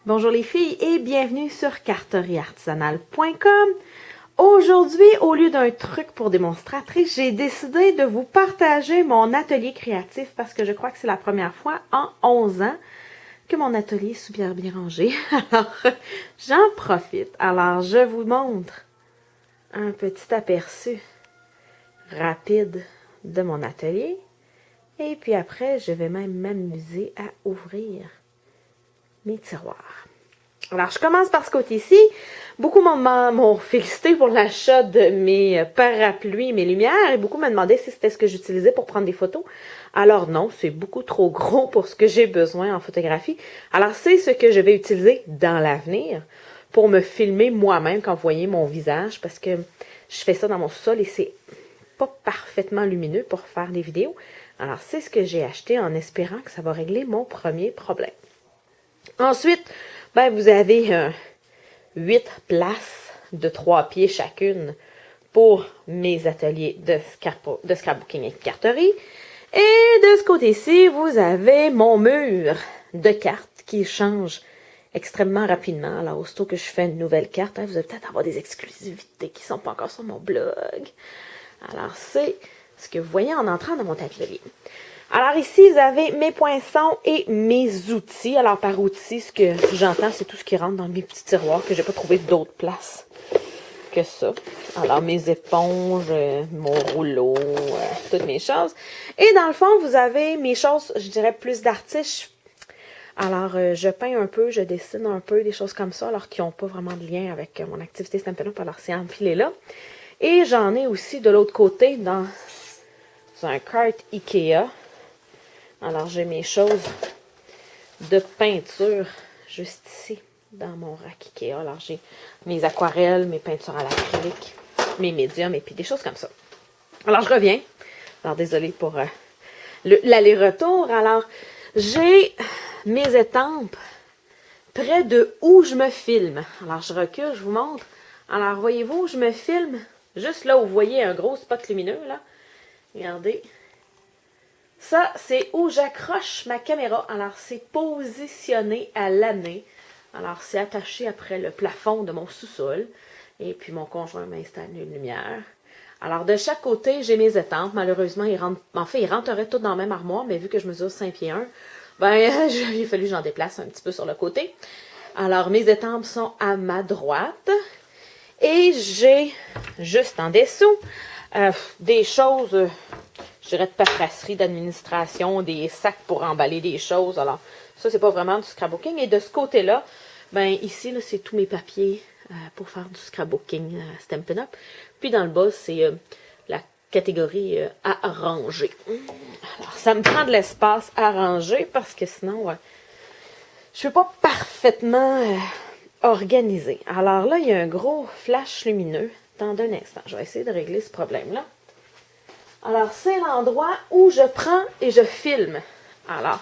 Bonjour les filles et bienvenue sur carterieartisanale.com. Aujourd'hui, au lieu d'un truc pour démonstratrice, j'ai décidé de vous partager mon atelier créatif parce que je crois que c'est la première fois en 11 ans que mon atelier est super bien rangé. Alors, j'en profite. Alors, je vous montre un petit aperçu rapide de mon atelier. Et puis après, je vais même m'amuser à ouvrir mes tiroirs. Alors, je commence par ce côté-ci. Beaucoup m'ont félicité pour l'achat de mes parapluies, mes lumières, et beaucoup m'ont demandé si c'était ce que j'utilisais pour prendre des photos. Alors non, c'est beaucoup trop gros pour ce que j'ai besoin en photographie. Alors, c'est ce que je vais utiliser dans l'avenir pour me filmer moi-même quand vous voyez mon visage, parce que je fais ça dans mon sol et c'est pas parfaitement lumineux pour faire des vidéos. Alors, c'est ce que j'ai acheté en espérant que ça va régler mon premier problème. Ensuite, vous avez 8 places de 3 pieds chacune pour mes ateliers de scrapbooking et de carterie. Et de ce côté-ci, vous avez mon mur de cartes qui change extrêmement rapidement. Alors, aussitôt que je fais une nouvelle carte, vous allez peut-être avoir des exclusivités qui ne sont pas encore sur mon blog. Alors, c'est ce que vous voyez en entrant dans mon atelier. Alors ici, vous avez mes poinçons et mes outils. Alors par outils, ce que j'entends, c'est tout ce qui rentre dans mes petits tiroirs que j'ai pas trouvé d'autre place que ça. Alors mes éponges, mon rouleau, toutes mes choses. Et dans le fond, vous avez mes choses, je dirais plus d'artistes. Alors je peins un peu, je dessine un peu, des choses comme ça, alors qui n'ont pas vraiment de lien avec mon activité Stampin' Up. Alors c'est empilé là. Et j'en ai aussi de l'autre côté dans un cart Ikea. Alors, j'ai mes choses de peinture juste ici, dans mon rack Ikea. Alors, j'ai mes aquarelles, mes peintures à l'acrylique, mes médiums et puis des choses comme ça. Alors, je reviens. Alors, désolée pour l'aller-retour. Alors, j'ai mes étampes près de où je me filme. Alors, je recule, je vous montre. Alors, voyez-vous où je me filme? Juste là où vous voyez un gros spot lumineux, là. Regardez. Ça, c'est où j'accroche ma caméra. Alors, c'est positionné à l'année. Alors, c'est attaché après le plafond de mon sous-sol. Et puis, mon conjoint m'a installé une lumière. Alors, de chaque côté, j'ai mes étampes. Malheureusement, ils rentreraient toutes dans la même armoire, mais vu que je mesure 5 pieds 1, il a fallu que j'en déplace un petit peu sur le côté. Alors, mes étampes sont à ma droite. Et j'ai, juste en dessous, des choses... je dirais de paperasserie, d'administration, des sacs pour emballer des choses. Alors, ça, c'est pas vraiment du scrapbooking. Et de ce côté-là, ici, là, c'est tous mes papiers pour faire du scrapbooking Stampin' Up. Puis dans le bas, c'est la catégorie à ranger. Alors, ça me prend de l'espace à ranger parce que sinon, je suis pas parfaitement organisée. Alors là, il y a un gros flash lumineux. Attendez un instant, je vais essayer de régler ce problème-là. Alors, c'est l'endroit où je prends et je filme. Alors,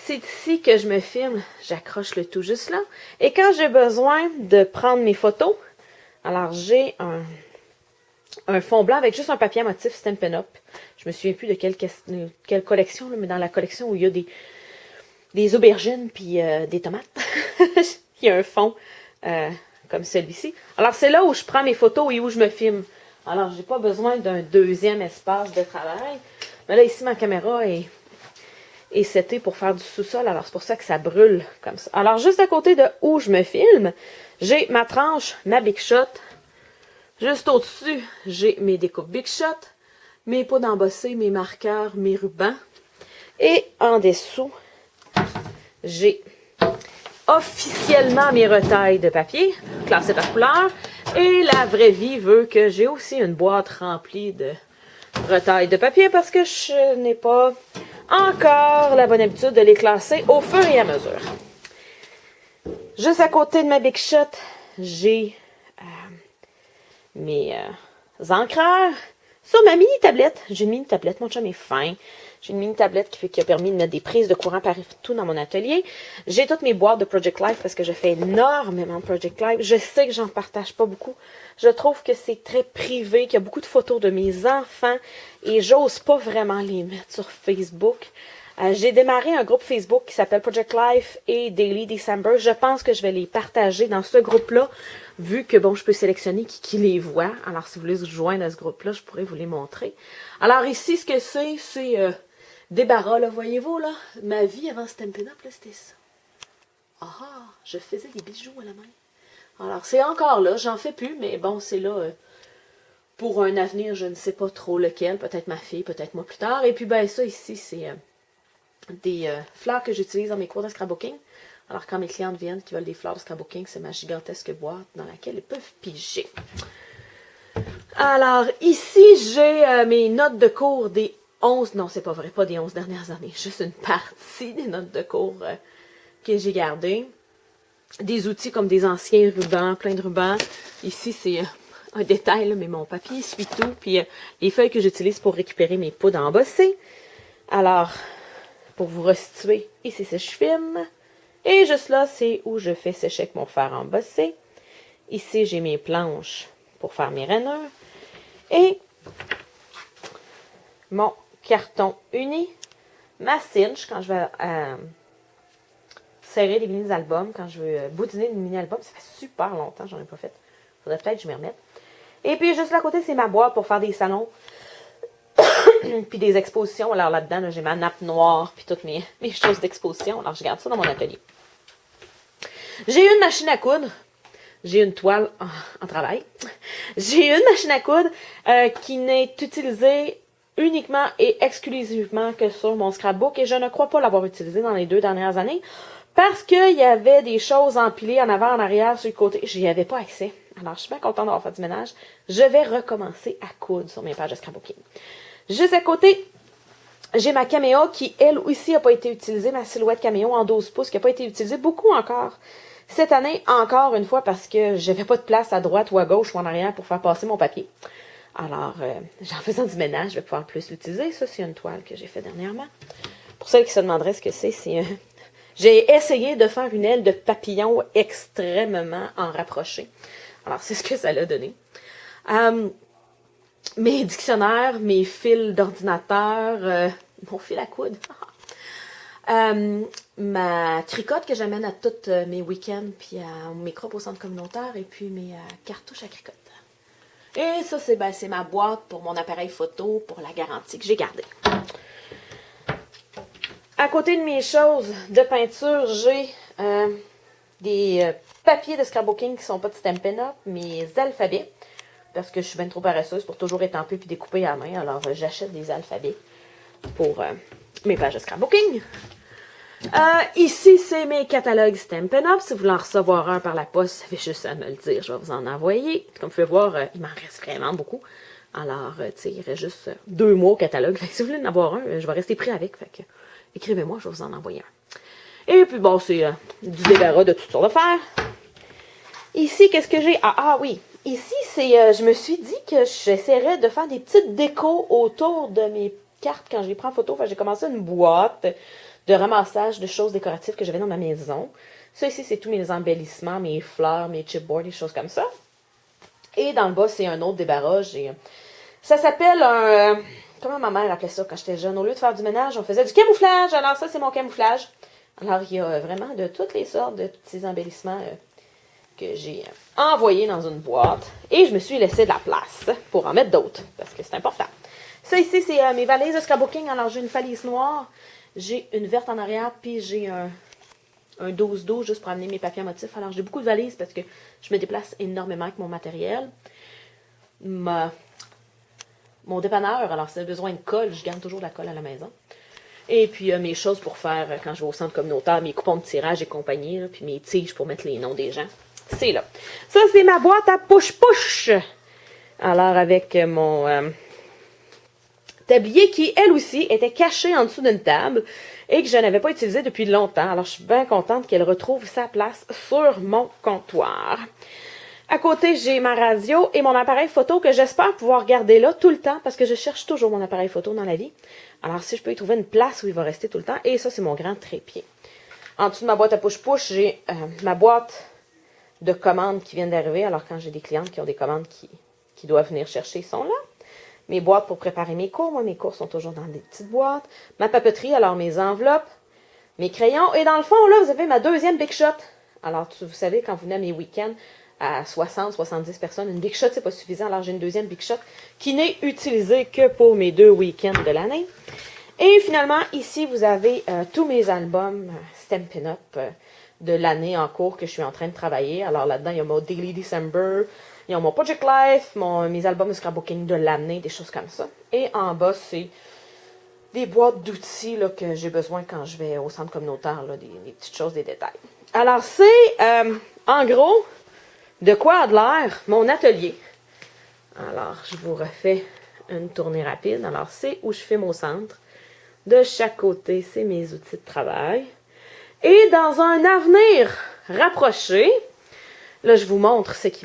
c'est ici que je me filme. J'accroche le tout juste là. Et quand j'ai besoin de prendre mes photos, alors j'ai un fond blanc avec juste un papier à motif Stampin' Up. Je me souviens plus de quelle collection, là, mais dans la collection où il y a des aubergines puis des tomates. Il y a un fond comme celui-ci. Alors, c'est là où je prends mes photos et où je me filme. Alors, j'ai pas besoin d'un deuxième espace de travail. Mais là, ici, ma caméra est setée pour faire du sous-sol. Alors, c'est pour ça que ça brûle comme ça. Alors, juste à côté de où je me filme, j'ai ma tranche, ma Big Shot. Juste au-dessus, j'ai mes découpes Big Shot, mes pots d'embosser, mes marqueurs, mes rubans. Et en dessous, j'ai officiellement mes retailles de papier, classées par couleur. Et la vraie vie veut que j'ai aussi une boîte remplie de retailles de papier parce que je n'ai pas encore la bonne habitude de les classer au fur et à mesure. Juste à côté de ma Big Shot, j'ai mes encreurs. Sur ma mini-tablette, j'ai une mini-tablette, mon chum est fin. J'ai une mini-tablette qui a permis de mettre des prises de courant partout dans mon atelier. J'ai toutes mes boîtes de Project Life parce que je fais énormément de Project Life. Je sais que j'en partage pas beaucoup. Je trouve que c'est très privé, qu'il y a beaucoup de photos de mes enfants et j'ose pas vraiment les mettre sur Facebook. J'ai démarré un groupe Facebook qui s'appelle Project Life et Daily December. Je pense que je vais les partager dans ce groupe-là, vu que, bon, je peux sélectionner qui les voit. Alors, si vous voulez se joindre à ce groupe-là, je pourrais vous les montrer. Alors, ici, ce que c'est débarras, là, voyez-vous, là. Ma vie avant Stampin' Up, là, c'était ça. Ah, je faisais des bijoux à la main. Alors, c'est encore là, j'en fais plus, mais bon, c'est là pour un avenir, je ne sais pas trop lequel. Peut-être ma fille, peut-être moi plus tard. Et puis, ben, ça ici, c'est des fleurs que j'utilise dans mes cours de scrapbooking. Alors, quand mes clientes viennent qui veulent des fleurs de scrapbooking, c'est ma gigantesque boîte dans laquelle elles peuvent piger. Alors, ici, j'ai mes notes de cours des 11, non, c'est pas vrai, pas des 11 dernières années, juste une partie des notes de cours que j'ai gardées. Des outils comme des anciens rubans, plein de rubans. Ici, c'est un détail, là, mais mon papier suit tout. Puis les feuilles que j'utilise pour récupérer mes poudres embossées. Alors, pour vous restituer, ici, sèche-film. Et juste là, c'est où je fais sécher avec mon fer embossé. Ici, j'ai mes planches pour faire mes rainures. Et mon carton uni, ma cinch, quand je vais serrer des mini-albums, quand je veux boudiner des mini-albums. Ça fait super longtemps que j'en ai pas fait. Faudrait peut-être que je m'y remette. Et puis, juste là à côté, c'est ma boîte pour faire des salons. Puis des expositions. Alors là-dedans, là, j'ai ma nappe noire, puis toutes mes choses d'exposition. Alors, je garde ça dans mon atelier. J'ai une machine à coudre. J'ai une toile en travail. J'ai une machine à coudre qui n'est utilisée uniquement et exclusivement que sur mon scrapbook. Et je ne crois pas l'avoir utilisée dans les 2 dernières années. Parce qu'il y avait des choses empilées en avant, en arrière, sur le côté. J'y avais pas accès. Alors, je suis bien contente d'avoir fait du ménage. Je vais recommencer à coudre sur mes pages de scrapbooking. Juste à côté, j'ai ma caméo qui, elle aussi, n'a pas été utilisée. Ma silhouette caméo en 12 pouces qui n'a pas été utilisée beaucoup encore. Cette année, encore une fois, parce que je n'avais pas de place à droite ou à gauche ou en arrière pour faire passer mon papier. Alors, en faisant du ménage, je vais pouvoir plus l'utiliser. Ça, c'est une toile que j'ai fait dernièrement. Pour celles qui se demanderaient ce que c'est, j'ai essayé de faire une aile de papillon extrêmement en rapproché. Alors, c'est ce que ça l'a donné. Mes dictionnaires, mes fils d'ordinateur, mon fil à coudre. Ma tricotte que j'amène à tous mes week-ends, puis à mes crop au centre communautaire, et puis mes cartouches à cricotte. Et ça, c'est ma boîte pour mon appareil photo, pour la garantie que j'ai gardée. À côté de mes choses de peinture, j'ai des papiers de scrapbooking qui ne sont pas de Stampin' Up, mes alphabets, parce que je suis bien trop paresseuse pour toujours étamper puis découper à la main. Alors, j'achète des alphabets pour mes pages de scrapbooking. Ici, c'est mes catalogues Stampin' Up. Si vous voulez en recevoir un par la poste, ça fait juste à me le dire. Je vais vous en envoyer. Comme vous pouvez voir, il m'en reste vraiment beaucoup. Alors, tu sais, il reste juste 2 mois au catalogue. Fait que si vous voulez en avoir un, je vais rester pris avec. Fait que, écrivez-moi, je vais vous en envoyer un. Et puis, bon, c'est du débarras de toutes sortes de fer. Ici, qu'est-ce que j'ai? Ah oui. Ici, c'est, je me suis dit que j'essaierais de faire des petites décos autour de mes cartes quand je les prends en photo. Enfin, j'ai commencé une boîte de ramassage de choses décoratives que j'avais dans ma maison. Ça ici, c'est tous mes embellissements, mes fleurs, mes chipboards, des choses comme ça. Et dans le bas, c'est un autre débarras. Ça s'appelle un... comment ma mère appelait ça quand j'étais jeune? Au lieu de faire du ménage, on faisait du camouflage. Alors ça, c'est mon camouflage. Alors, il y a vraiment de toutes les sortes de petits embellissements que j'ai envoyés dans une boîte. Et je me suis laissé de la place pour en mettre d'autres, parce que c'est important. Ça ici, c'est mes valises de scrapbooking. Alors, j'ai une valise noire. J'ai une verte en arrière, puis j'ai un 12-12 juste pour amener mes papiers à motifs. Alors, j'ai beaucoup de valises parce que je me déplace énormément avec mon matériel. Mon dépanneur, alors si j'ai besoin de colle, je garde toujours de la colle à la maison. Et puis, mes choses pour faire quand je vais au centre communautaire, mes coupons de tirage et compagnie, là, puis mes tiges pour mettre les noms des gens. C'est là. Ça, c'est ma boîte à push-push. Alors, avec mon... tablier qui, elle aussi, était cachée en dessous d'une table et que je n'avais pas utilisé depuis longtemps. Alors, je suis bien contente qu'elle retrouve sa place sur mon comptoir. À côté, j'ai ma radio et mon appareil photo que j'espère pouvoir garder là tout le temps parce que je cherche toujours mon appareil photo dans la vie. Alors, si je peux y trouver une place où il va rester tout le temps. Et ça, c'est mon grand trépied. En dessous de ma boîte à push-push, j'ai ma boîte de commandes qui viennent d'arriver. Alors, quand j'ai des clientes qui ont des commandes qui doivent venir chercher, ils sont là. mes boîtes pour préparer mes cours. Moi, mes cours sont toujours dans des petites boîtes. Ma papeterie, alors mes enveloppes, mes crayons. Et dans le fond, là, vous avez ma deuxième Big Shot. Alors, vous savez, quand vous venez à mes week-ends à 60, 70 personnes, une Big Shot, c'est pas suffisant. Alors, j'ai une deuxième Big Shot qui n'est utilisée que pour mes 2 week-ends de l'année. Et finalement, ici, vous avez tous mes albums Stampin' Up de l'année en cours que je suis en train de travailler. Alors là-dedans, il y a mon Daily December, il y a mon Project Life, mes albums de scrapbooking de l'année, des choses comme ça. Et en bas, c'est des boîtes d'outils là, que j'ai besoin quand je vais au centre communautaire, là, des petites choses, des détails. Alors, c'est, en gros, de quoi a de l'air mon atelier. Alors, je vous refais une tournée rapide. Alors, c'est où je filme au centre. De chaque côté, c'est mes outils de travail. Et dans un avenir rapproché, là, je vous montre ce qui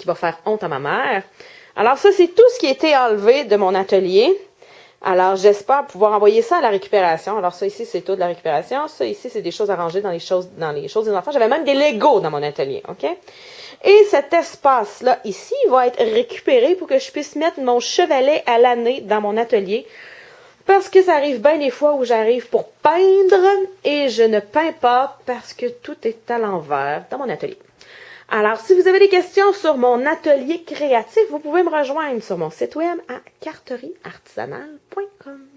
va faire honte à ma mère. Alors, ça, c'est tout ce qui a été enlevé de mon atelier. Alors, j'espère pouvoir envoyer ça à la récupération. Alors, ça ici, c'est tout de la récupération. Ça ici, c'est des choses à ranger dans les choses des enfants. J'avais même des Legos dans mon atelier, OK? Et cet espace-là, ici, va être récupéré pour que je puisse mettre mon chevalet à l'année dans mon atelier. Parce que ça arrive bien des fois où j'arrive pour peindre et je ne peins pas parce que tout est à l'envers dans mon atelier. Alors, si vous avez des questions sur mon atelier créatif, vous pouvez me rejoindre sur mon site web à carterieartisanale.com.